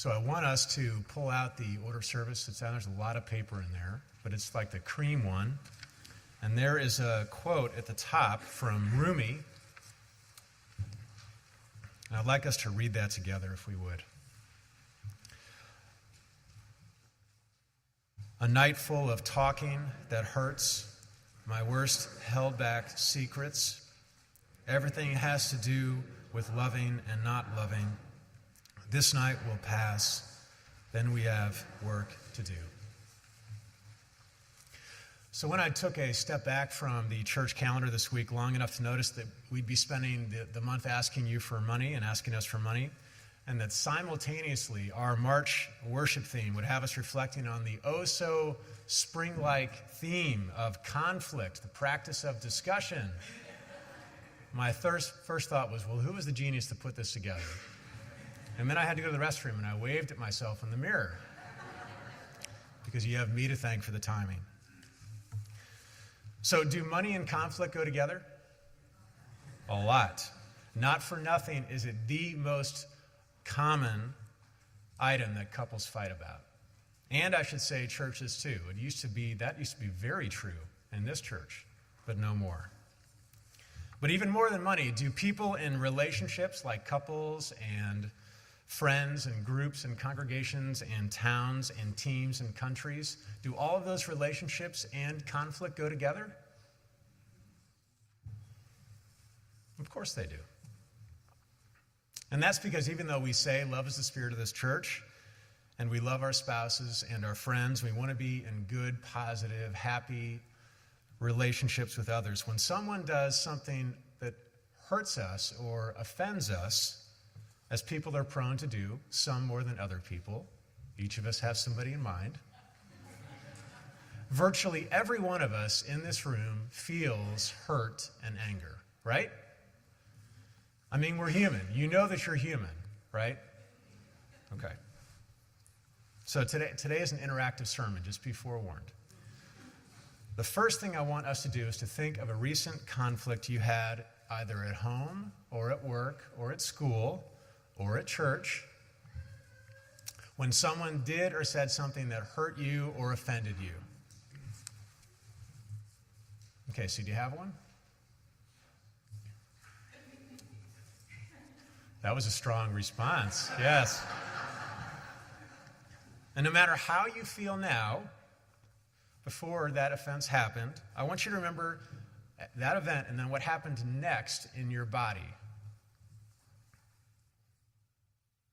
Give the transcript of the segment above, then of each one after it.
So I want us to pull out the order of service that's down. There's a lot of paper in there, but it's like the cream one. And there is a quote at the top from Rumi. And I'd like us to read that together if we would. A night full of talking that hurts, my worst held back secrets. Everything has to do with loving and not loving. This night will pass, then we have work to do. So when I took a step back from the church calendar this week long enough to notice that we'd be spending the month asking you for money and asking us for money, and that simultaneously our March worship theme would have us reflecting on the oh-so-spring-like theme of conflict, the practice of discussion, my first thought was, well, who was the genius to put this together? And then I had to go to the restroom, and I waved at myself in the mirror because you have me to thank for the timing. So do money and conflict go together? A lot. Not for nothing is it the most common item that couples fight about. And I should say churches too. That used to be very true in this church, but no more. But even more than money, do people in relationships like couples and friends and groups and congregations and towns and teams and countries, do all of those relationships and conflict go together? Of course they do. And that's because even though we say love is the spirit of this church, and we love our spouses and our friends, we want to be in good, positive, happy relationships with others. When someone does something that hurts us or offends us, as people are prone to do, some more than other people, each of us has somebody in mind, virtually every one of us in this room feels hurt and anger, right? I mean, we're human. You know that you're human, right? Okay. So today is an interactive sermon, just be forewarned. The first thing I want us to do is to think of a recent conflict you had either at home or at work or at school or at church when someone did or said something that hurt you or offended you. Okay, so do you have one? That was a strong response, yes. And no matter how you feel now, before that offense happened, I want you to remember that event and then what happened next in your body.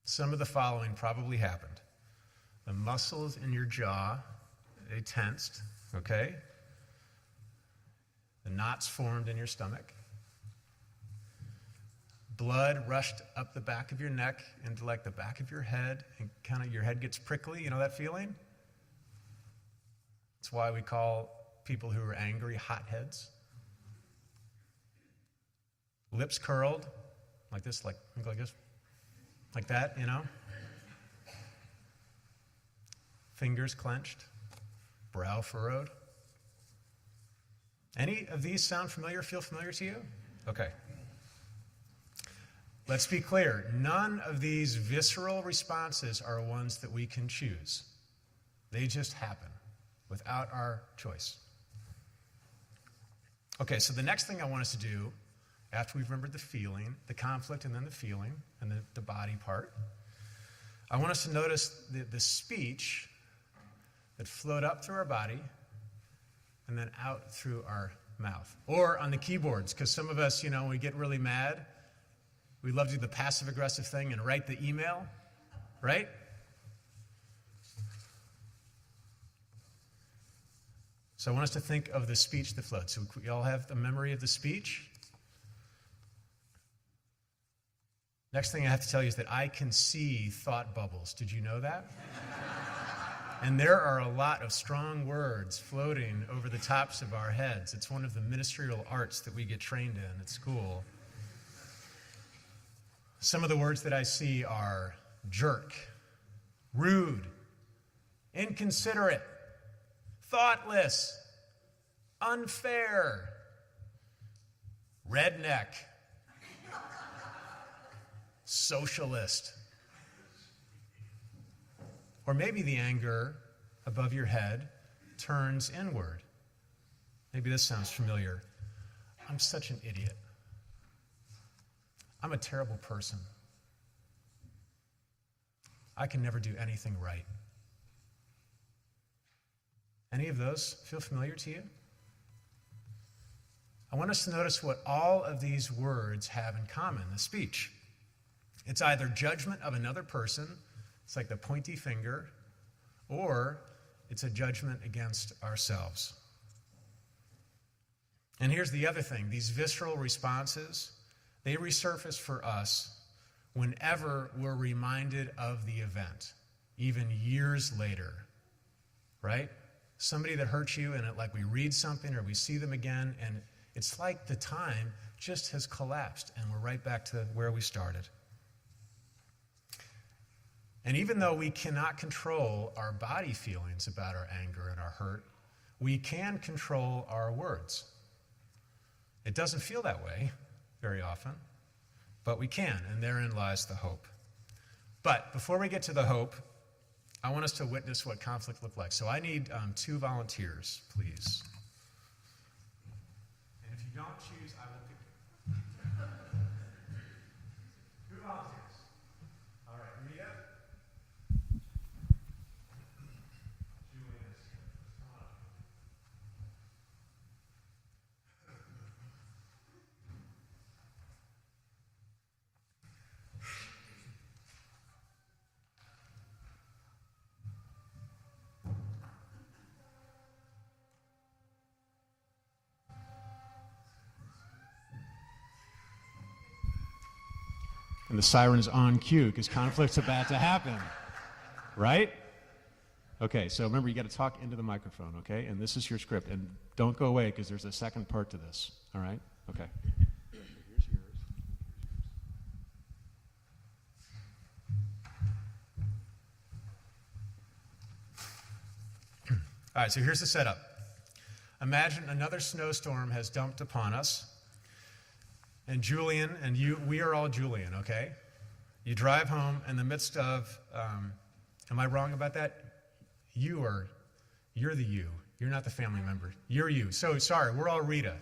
Some of the following probably happened. The muscles in your jaw, they tensed, okay? The knots formed in your stomach. Blood rushed up the back of your neck into like the back of your head, and kind of your head gets prickly. You know that feeling? That's why we call people who are angry hotheads. Lips curled, like this, like this, like that, you know? Fingers clenched, brow furrowed. Any of these sound familiar, feel familiar to you? Okay. Let's be clear. None of these visceral responses are ones that we can choose. They just happen without our choice. Okay, so the next thing I want us to do, after we've remembered the feeling, the conflict and then the feeling, and the body part, I want us to notice the speech that flowed up through our body and then out through our mouth. Or on the keyboards, because some of us, when we get really mad, we love to do the passive-aggressive thing and write the email, right? So I want us to think of the speech that flowed. So we all have the memory of the speech. Next thing I have to tell you is that I can see thought bubbles. Did you know that? And there are a lot of strong words floating over the tops of our heads. It's one of the ministerial arts that we get trained in at school. Some of the words that I see are jerk, rude, inconsiderate, thoughtless, unfair, redneck, socialist. Or maybe the anger above your head turns inward. Maybe this sounds familiar. I'm such an idiot. I'm a terrible person. I can never do anything right. Any of those feel familiar to you? I want us to notice what all of these words have in common, the speech. It's either judgment of another person, it's like the pointy finger, or it's a judgment against ourselves. And here's the other thing. These visceral responses, they resurface for us whenever we're reminded of the event, even years later, right? Somebody that hurts you, and like we read something or we see them again, and it's like the time just has collapsed, and we're right back to where we started. And even though we cannot control our body feelings about our anger and our hurt, we can control our words. It doesn't feel that way very often, but we can, and therein lies the hope. But before we get to the hope, I want us to witness what conflict looked like. So I need 2 volunteers, please. And if you don't choose, I will pick you. 2 volunteers. All right, Rita. Julius. Come on. And the siren's on cue because conflict's about to happen, right? Okay, so remember, you got to talk into the microphone, okay? And this is your script. And don't go away because there's a second part to this, all right? Okay. Here's yours. All right, so here's the setup. Imagine another snowstorm has dumped upon us. And Julian and you, we are all Julian, okay? You drive home in the midst of, am I wrong about that? You're the you. You're not the family member. You're you. So sorry, we're all Rita.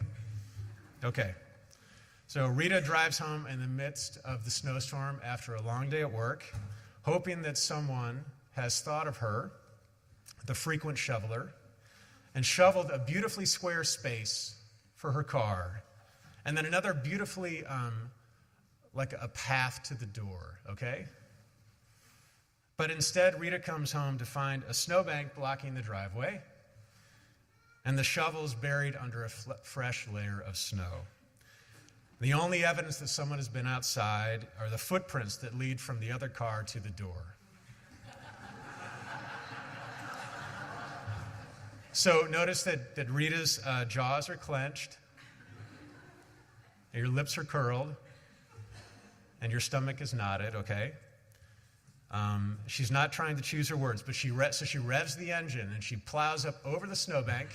Okay. So Rita drives home in the midst of the snowstorm after a long day at work, hoping that someone has thought of her, the frequent shoveler, and shoveled a beautifully square space for her car. And then another beautifully, like a path to the door, okay? But instead, Rita comes home to find a snowbank blocking the driveway and the shovels buried under a fresh layer of snow. The only evidence that someone has been outside are the footprints that lead from the other car to the door. So notice that Rita's jaws are clenched. Your lips are curled, and your stomach is knotted, okay? She's not trying to choose her words, but she revs the engine, and she plows up over the snowbank,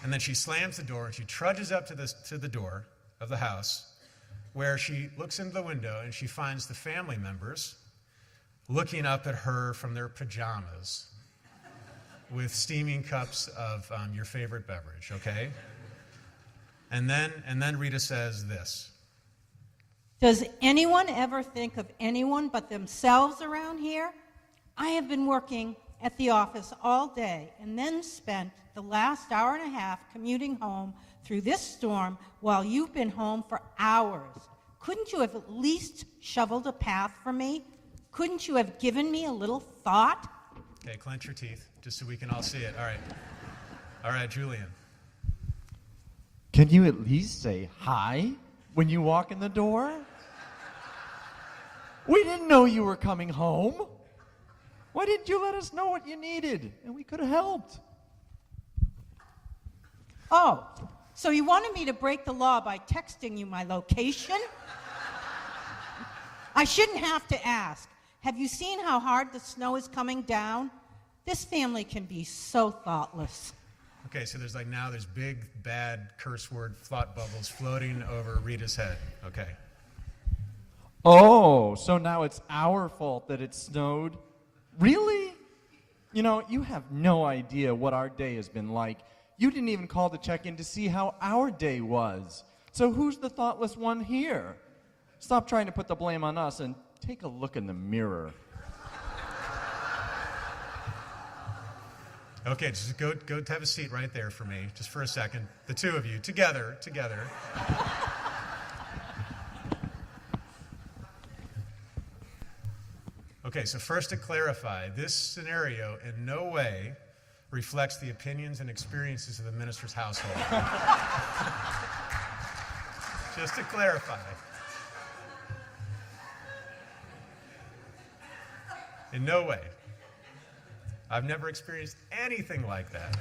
and then she slams the door, and she trudges up to the door of the house, where she looks into the window, and she finds the family members looking up at her from their pajamas with steaming cups of your favorite beverage, okay? And then Rita says this. Does anyone ever think of anyone but themselves around here? I have been working at the office all day and then spent the last hour and a half commuting home through this storm while you've been home for hours. Couldn't you have at least shoveled a path for me? Couldn't you have given me a little thought? Okay, clench your teeth just so we can all see it. All right, Julian. Can you at least say hi when you walk in the door? We didn't know you were coming home. Why didn't you let us know what you needed? And we could have helped. Oh, so you wanted me to break the law by texting you my location? I shouldn't have to ask. Have you seen how hard the snow is coming down? This family can be so thoughtless. Okay, so there's big, bad curse word thought bubbles floating over Rita's head. Okay. Oh, so now it's our fault that it snowed Really? You know, you have no idea what our day has been like. You didn't even call to check in to see how our day was. So who's the thoughtless one here? Stop trying to put the blame on us and take a look in the mirror. Okay, just go have a seat right there for me, just for a second. The two of you, together. Okay, so first to clarify, this scenario in no way reflects the opinions and experiences of the minister's household. Just to clarify. In no way. I've never experienced anything like that.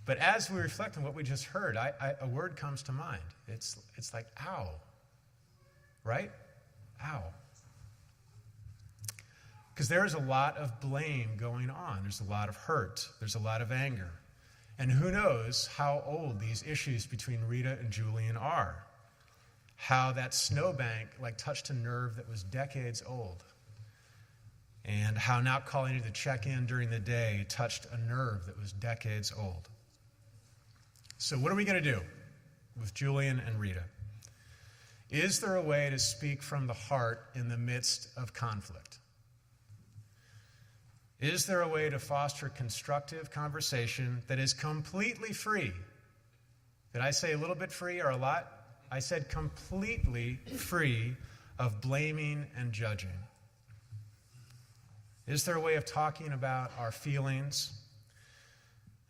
But as we reflect on what we just heard, a word comes to mind. It's like, ow. Right? Ow. Because there is a lot of blame going on. There's a lot of hurt. There's a lot of anger. And who knows how old these issues between Rita and Julian are. How that snowbank touched a nerve that was decades old. And how not calling you to check in during the day touched a nerve that was decades old. So what are we going to do with Julian and Rita? Is there a way to speak from the heart in the midst of conflict? Is there a way to foster constructive conversation that is completely free? Did I say a little bit free or a lot? I said completely free of blaming and judging. Is there a way of talking about our feelings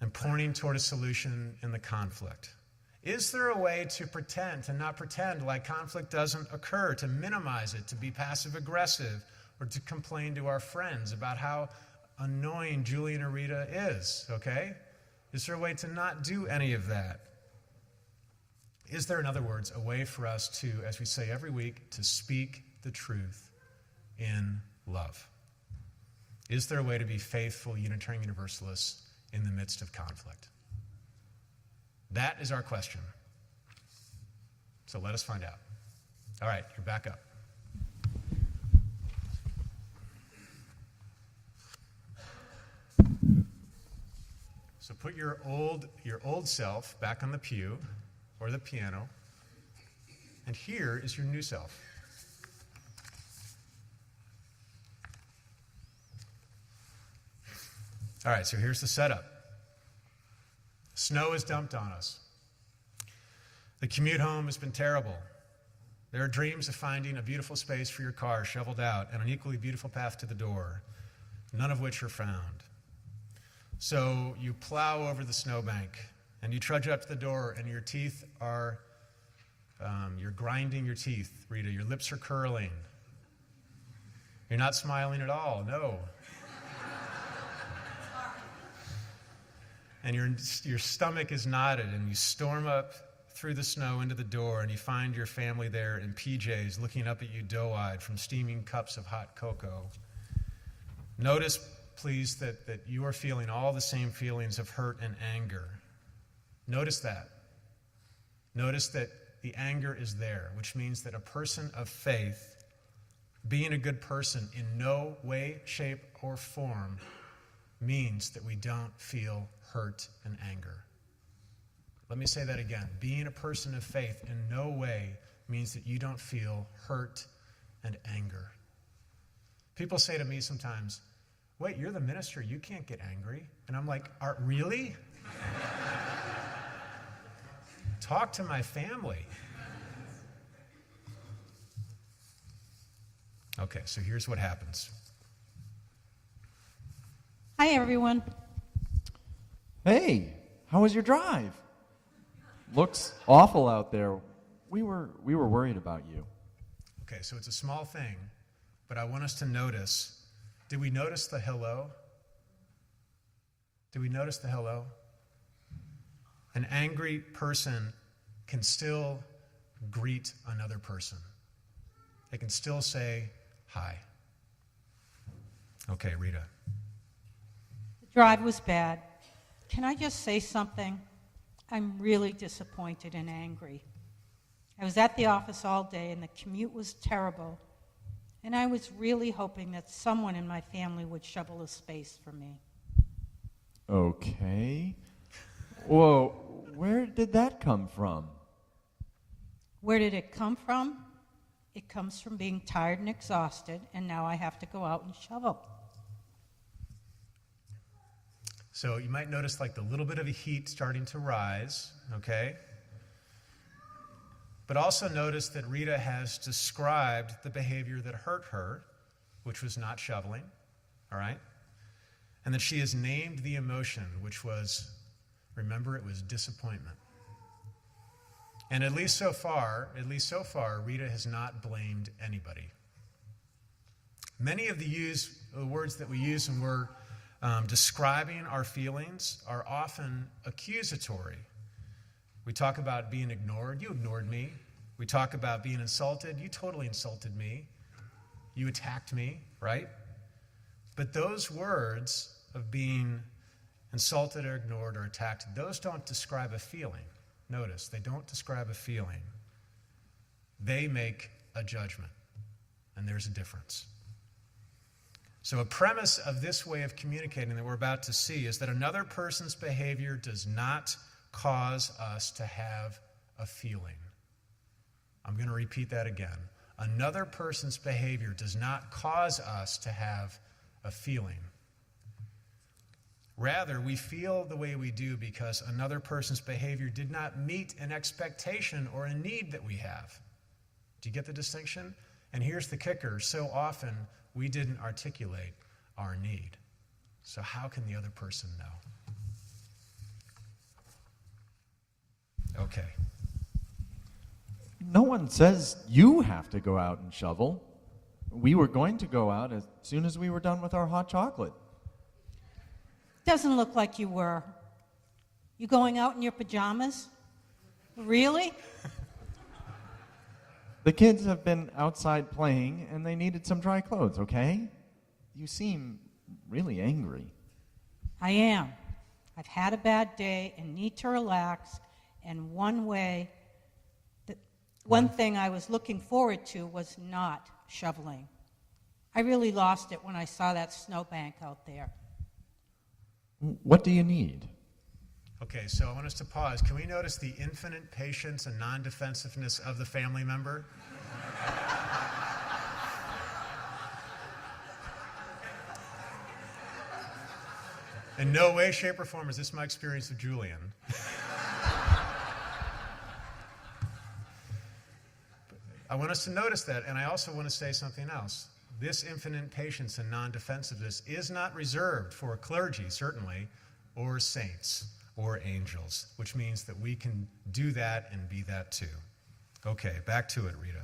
and pointing toward a solution in the conflict? Is there a way to pretend, to not pretend like conflict doesn't occur, to minimize it, to be passive-aggressive, or to complain to our friends about how annoying Julian or Rita is, okay? Is there a way to not do any of that? Is there, in other words, a way for us to, as we say every week, to speak the truth in love? Is there a way to be faithful Unitarian Universalists in the midst of conflict? That is our question. So let us find out. All right, you're back up. So put your old self back on the pew or the piano, and here is your new self. All right, so here's the setup. Snow is dumped on us. The commute home has been terrible. There are dreams of finding a beautiful space for your car shoveled out and an equally beautiful path to the door, none of which are found. So you plow over the snowbank and you trudge up to the door and your teeth are, you're grinding your teeth, Rita. Your lips are curling. You're not smiling at all, no. And your stomach is knotted, and you storm up through the snow into the door, and you find your family there in PJs looking up at you doe-eyed from steaming cups of hot cocoa. Notice, please, that you are feeling all the same feelings of hurt and anger. Notice that. Notice that the anger is there, which means that a person of faith, being a good person in no way, shape, or form, means that we don't feel hurt and anger. Let me say that again. Being a person of faith in no way means that you don't feel hurt and anger. People say to me sometimes, wait, you're the minister, you can't get angry. And I'm like, really? Talk to my family. Okay, so here's what happens. Hi, everyone. Hey, how was your drive? Looks awful out there. We were worried about you. Okay, so it's a small thing, but I want us to notice. Did we notice the hello? Did we notice the hello? An angry person can still greet another person. They can still say hi. Okay, Rita. The drive was bad. Can I just say something? I'm really disappointed and angry. I was at the office all day, and the commute was terrible. and I was really hoping that someone in my family would shovel a space for me. Okay. Whoa, where did that come from? Where did it come from? It comes from being tired and exhausted, and now I have to go out and shovel. So you might notice like the little bit of a heat starting to rise, okay? But also notice that Rita has described the behavior that hurt her, which was not shoveling, all right? And that she has named the emotion, which was, remember, it was disappointment. And at least so far, Rita has not blamed anybody. Many of the words that we use when we're describing our feelings are often accusatory. We talk about being ignored. You ignored me. We talk about being insulted. You totally insulted me. You attacked me, right? But those words of being insulted or ignored or attacked, those don't describe a feeling. Notice, they don't describe a feeling. They make a judgment, and there's a difference. So a premise of this way of communicating that we're about to see is that another person's behavior does not cause us to have a feeling. I'm going to repeat that again. Another person's behavior does not cause us to have a feeling. Rather, we feel the way we do because another person's behavior did not meet an expectation or a need that we have. Do you get the distinction? And here's the kicker. So often, we didn't articulate our need. So how can the other person know? Okay. No one says you have to go out and shovel. We were going to go out as soon as we were done with our hot chocolate. Doesn't look like you were. You going out in your pajamas? Really? The kids have been outside playing, and they needed some dry clothes, okay? You seem really angry. I am. I've had a bad day and need to relax, and one thing I was looking forward to was not shoveling. I really lost it when I saw that snowbank out there. What do you need? Okay, so I want us to pause. Can we notice the infinite patience and non-defensiveness of the family member? In no way, shape, or form is this my experience of Julian. I want us to notice that, and I also want to say something else. This infinite patience and non-defensiveness is not reserved for clergy, certainly, or saints, or angels, which means that we can do that and be that too. Okay, back to it, Rita.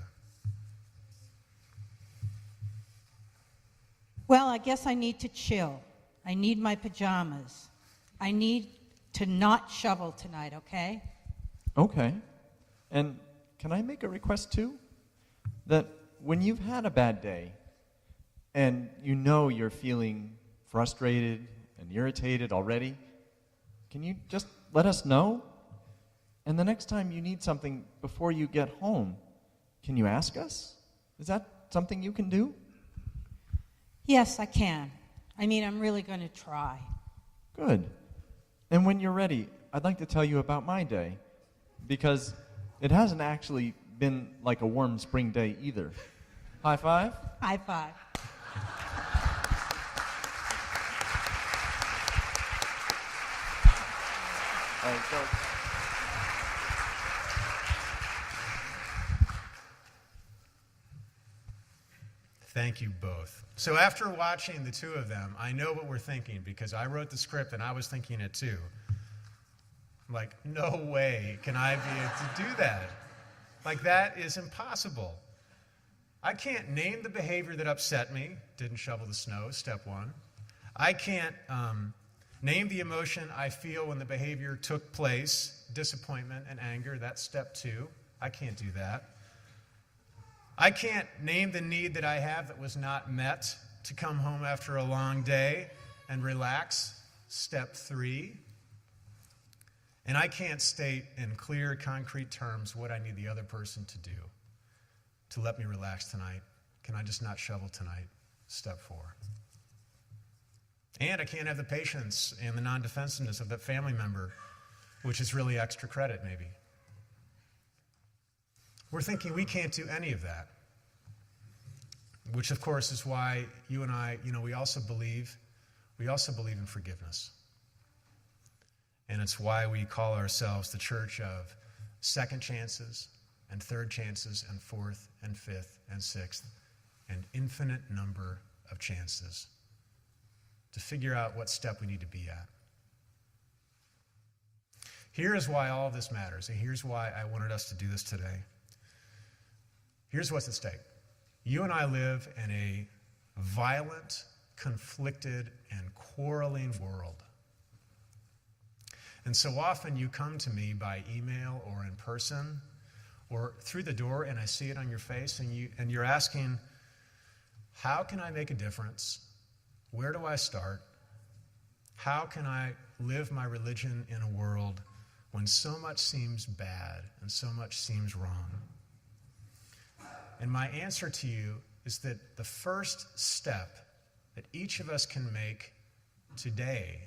Well, I guess I need to chill. I need my pajamas. I need to not shovel tonight, okay? Okay. And can I make a request too? That when you've had a bad day, and you know you're feeling frustrated and irritated already, can you just let us know? And the next time you need something before you get home, can you ask us? Is that something you can do? Yes, I can. I mean, I'm really going to try. Good. And when you're ready, I'd like to tell you about my day, because it hasn't actually been like a warm spring day either. High five? High five. All right, so Thank you both. So after watching the two of them, I know what we're thinking because I wrote the script and I was thinking it too. I'm like, no way can I be able to do that. Like, that is impossible. I can't name the behavior that upset me. Didn't shovel the snow, step one. I can't name the emotion I feel when the behavior took place, disappointment and anger. That's step two. I can't do that. I can't name the need that I have that was not met to come home after a long day and relax. Step three. And I can't state in clear, concrete terms what I need the other person to do to let me relax tonight. Can I just not shovel tonight? Step 4. And I can't have the patience and the non-defensiveness of that family member, which is really extra credit maybe. We're thinking we can't do any of that, which of course is why you and I, we also believe in forgiveness. And it's why we call ourselves the church of second chances and third chances and fourth and fifth and sixth, an infinite number of chances to figure out what step we need to be at. Here is why all of this matters, and here's why I wanted us to do this today. Here's what's at stake. You and I live in a violent, conflicted, and quarreling world. And so often you come to me by email or in person or through the door, and I see it on your face, and you're asking, how can I make a difference? Where do I start? How can I live my religion in a world when so much seems bad and so much seems wrong? And my answer to you is that the first step that each of us can make today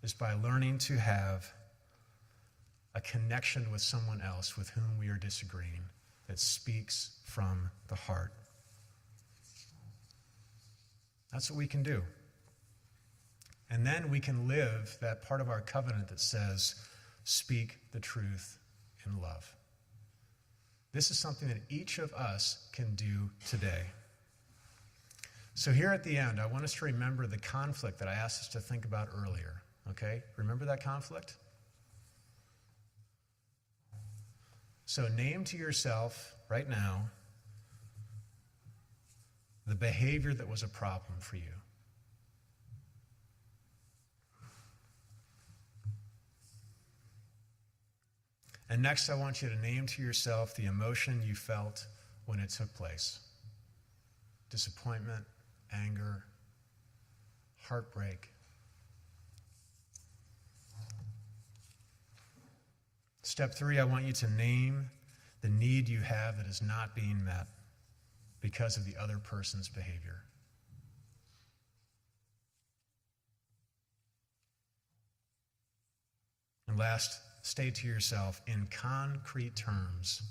is by learning to have a connection with someone else with whom we are disagreeing that speaks from the heart. That's what we can do. And then we can live that part of our covenant that says, speak the truth in love. This is something that each of us can do today. So here at the end, I want us to remember the conflict that I asked us to think about earlier. Okay? Remember that conflict? So name to yourself right now the behavior that was a problem for you. And next, I want you to name to yourself the emotion you felt when it took place. Disappointment, anger, heartbreak. Step 3, I want you to name the need you have that is not being met because of the other person's behavior. And last, state to yourself in concrete terms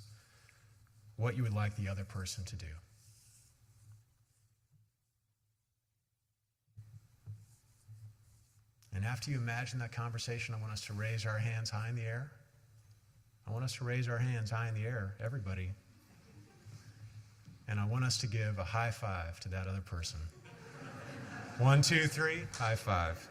what you would like the other person to do. And after you imagine that conversation, I want us to raise our hands high in the air. I want us to raise our hands high in the air, everybody. And I want us to give a high five to that other person. 1, 2, 3, high five.